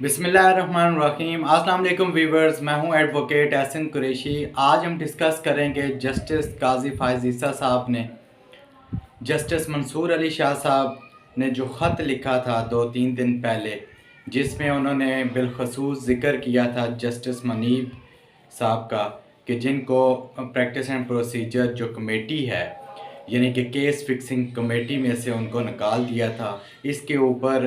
बिस्मिल्लाहिर्रहमानिर्रहीम। अस्सलाम वालेकुम वीवर्स, मैं हूं एडवोकेट एहसन कुरैशी। आज हम डिस्कस करेंगे जस्टिस काजी फायज़ ईसा साहब ने जस्टिस मंसूर अली शाह साहब ने जो ख़त लिखा था 2-3 दिन पहले, जिसमें उन्होंने बिलखसूस ज़िक्र किया था जस्टिस मनीब साहब का कि जिनको प्रैक्टिस एंड प्रोसीजर जो कमेटी है यानी कि केस फिक्सिंग कमेटी में से उनको निकाल दिया था। इसके ऊपर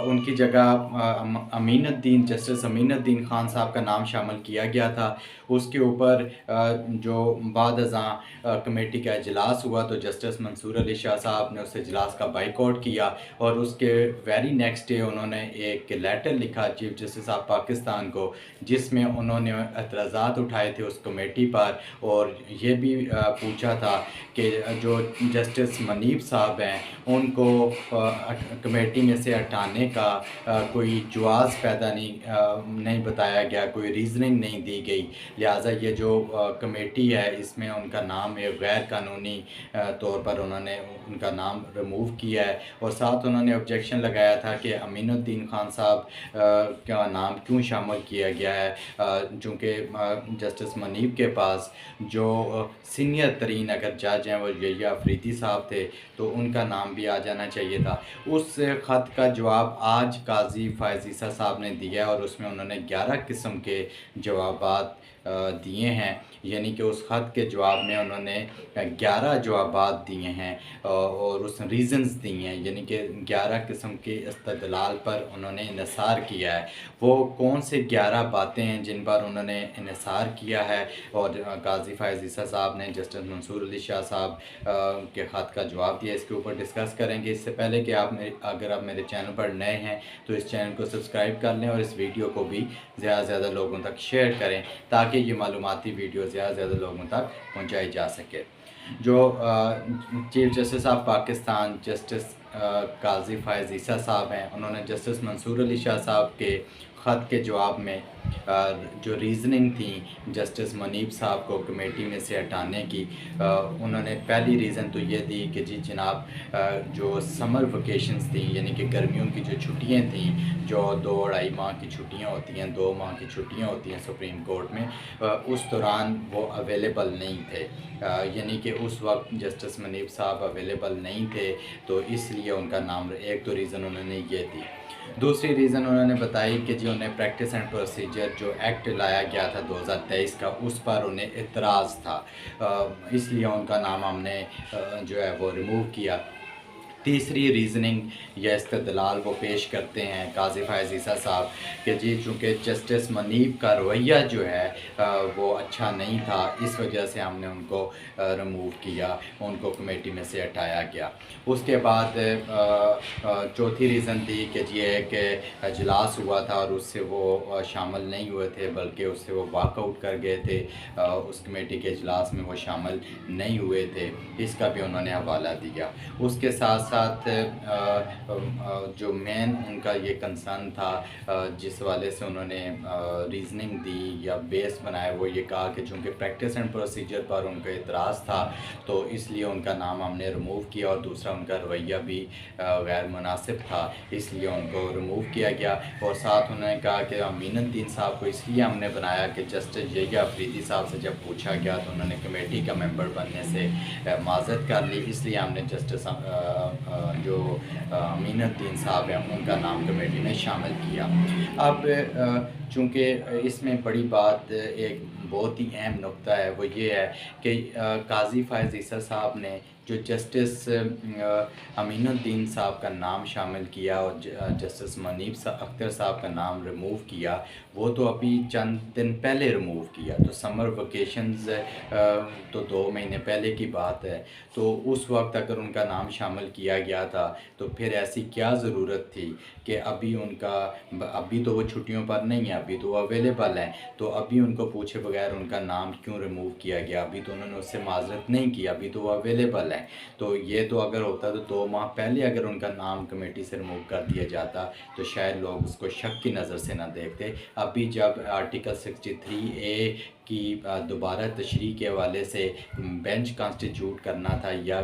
उनकी जगह अमीनुद्दीन जस्टिस अमीनुद्दीन ख़ान साहब का नाम शामिल किया गया था। उसके ऊपर जो बाद अज़ां कमेटी का इजलास हुआ तो जस्टिस मंसूर अली शाह साहब ने उस इजलास का बाइकआउट किया और उसके वेरी नेक्स्ट डे उन्होंने एक लेटर लिखा चीफ जस्टिस ऑफ पाकिस्तान को, जिसमें उन्होंने एतराज़ात उठाए थे उस कमेटी पर और ये भी पूछा था कि जो जस्टिस मनीब साहब हैं उनको कमेटी में से हटाने का कोई जवाज़ पैदा नहीं बताया गया, कोई रीज़निंग नहीं दी गई। लिहाजा ये जो कमेटी है इसमें उनका नाम एक गैर कानूनी तौर पर उन्होंने उनका नाम रिमूव किया है और साथ उन्होंने ऑब्जेक्शन लगाया था कि अमीनुद्दीन ख़ान साहब का नाम क्यों शामिल किया गया है, चूँकि जस्टिस मनीब के पास जो सीनियर तरीन अगर जज हैं वो यही अफरीदी साहब थे तो उनका नाम भी आ जाना चाहिए था। उस ख़त का जवाब आज काजी फायज़ ईसा साहब ने दिया और उसमें उन्होंने 11 किस्म के जवाबात दिए हैं, यानी कि उस ख़त के जवाब में उन्होंने 11 जवाबात दिए हैं और उस रीज़न्स दिए हैं, यानी कि 11 किस्म के इस्तदलाल पर उन्होंने इन्हिसार किया है। वो कौन से 11 बातें हैं जिन पर उन्होंने इन्हिसार किया है और काजी फायज़ ईसा साहब ने जस्टिस मंसूर अली शाह साहब के ख़त का जवाब दिया, इसके ऊपर डिस्कस करेंगे। इससे पहले कि अगर आप मेरे चैनल पर नए हैं तो इस चैनल को सब्सक्राइब कर लें और इस वीडियो को भी ज़्यादा से ज़्यादा लोगों तक शेयर करें ताकि ये मालूमाती वीडियो ज़्यादा से ज़्यादा लोगों तक पहुंचाई जा सके। जो chief justice of Pakistan justice Qazi Faez Isa साहब हैं, उन्होंने जस्टिस मंसूर अली शाह साहब के ख़त के जवाब में जो रीज़निंग थी जस्टिस मनीब साहब को कमेटी में से हटाने की, उन्होंने पहली रीज़न तो ये दी कि जी जनाब जो समर वेकेशंस थी यानी कि गर्मियों की जो छुट्टियां थी, जो 2-2.5 माह की छुट्टियां होती हैं, 2 माह की छुट्टियां होती हैं सुप्रीम कोर्ट में, उस दौरान वो अवेलेबल नहीं थे, यानी कि उस वक्त जस्टिस मनीब साहब अवेलेबल नहीं थे, तो इसलिए उनका नाम एक तो रीज़न उन्होंने ये दी। दूसरी रीज़न उन्होंने बताई कि जी उन्हें प्रैक्टिस एंड प्रोसीजर जो एक्ट लाया गया था 2023 का, उस पर उन्हें इतराज़ था, इसलिए उनका नाम हमने जो है वो रिमूव किया। तीसरी रीज़निंग या इस्तदलाल वो पेश करते हैं काजी फायज़ ईसा साहब कि जी चूँकि जस्टिस मनीब का रवैया जो है वो अच्छा नहीं था, इस वजह से हमने उनको रिमूव किया, उनको कमेटी में से हटाया गया। उसके बाद चौथी रीज़न थी कि जी एक इजलास हुआ था और उससे वो शामिल नहीं हुए थे, बल्कि उससे वो वॉकआउट कर गए थे, उस कमेटी के इजलास में वो शामिल नहीं हुए थे, इसका भी उन्होंने हवाला दिया। उसके साथ साथ जो मेन उनका ये कंसर्न था जिस वाले से उन्होंने रीज़निंग दी या बेस बनाया, वो ये कहा कि चूँकि प्रैक्टिस एंड प्रोसीजर पर उनका इतराज़ था तो इसलिए उनका नाम हमने रिमूव किया और दूसरा उनका रवैया भी गैर मुनासिब था, इसलिए उनको रिमूव किया गया। और साथ उन्होंने कहा कि अमीनुद्दीन साहब को इसलिए हमने बनाया कि जस्टिस यहिया अफरीदी साहब से जब पूछा गया तो उन्होंने कमेटी का मेंबर बनने से माज़रत कर ली, इसलिए हमने जस्टिस जो अमीनुद्दीन साहब हैं उनका नाम कमेटी में शामिल किया। अब चूँकि इसमें बड़ी बात एक बहुत ही अहम नुक्ता है, वो ये है कि काजी फायज़ ईसा साहब ने जो जस्टिस अमीनुद्दीन साहब का नाम शामिल किया और जस्टिस मनीब अख्तर साहब का नाम रिमूव किया, वो तो अभी चंद दिन पहले रिमूव किया, तो समर वेकेशंस तो 2 महीने पहले की बात है, तो उस वक्त अगर उनका नाम शामिल किया गया था तो फिर ऐसी क्या ज़रूरत थी कि अभी तो वो छुट्टियों पर नहीं है, अभी तो वो अवेलेबल हैं, तो अभी उनको पूछे बगैर उनका नाम क्यों रिमूव किया गया? अभी तो उन्होंने उससे माज़रत नहीं की, अभी तो वो अवेलेबल हैं। तो ये तो अगर होता तो 2 माह पहले अगर उनका नाम कमेटी से रिमूव कर दिया जाता तो शायद लोग उसको शक की नज़र से ना देखते। अभी जब आर्टिकल 63A کی دوبارہ تشریح کے حوالے سے بینچ کانسٹیٹیوٹ کرنا تھا، یا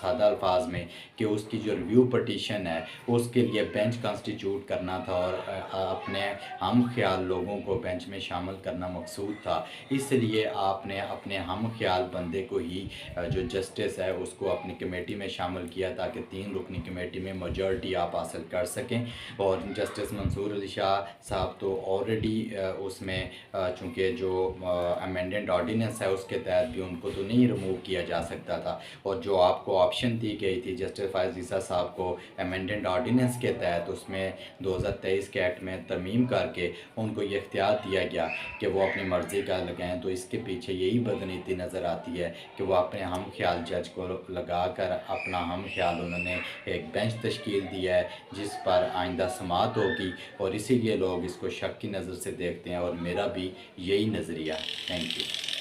سادہ الفاظ میں کہ اس کی جو ریویو پٹیشن ہے اس کے لیے بینچ کانسٹیٹیوٹ کرنا تھا اور اپنے ہم خیال لوگوں کو بینچ میں شامل کرنا مقصود تھا۔ اس لیے آپ نے اپنے ہم خیال بندے کو ہی جو جسٹس ہے اس کو اپنی کمیٹی میں شامل کیا تاکہ 3 رکنی کمیٹی میں میجورٹی آپ حاصل کر سکیں۔ اور جسٹس منصور علی شاہ صاحب تو آلریڈی اس میں چونکہ جو امینڈنٹ آرڈیننس ہے اس کے تحت بھی ان کو تو نہیں ریموو کیا جا سکتا تھا، اور جو آپ کو آپشن دی گئی تھی جسٹس فائز عیسیٰ صاحب کو امینڈنٹ آرڈیننس کے تحت، اس میں 2023 کے ایکٹ میں ترمیم کر کے ان کو یہ اختیار دیا گیا کہ وہ اپنی مرضی کا لگائیں، تو اس کے پیچھے یہی بدنیتی نظر آتی ہے کہ وہ اپنے ہم خیال جج کو لگا کر اپنا ہم خیال انہوں نے ایک بینچ تشکیل دیا ہے جس پر آئندہ سماعت ہوگی، اور اسی لیے لوگ اس کو شک کی نظر سے دیکھتے ہیں، اور میرا بھی یہی نظریہ ہے۔ Thank you.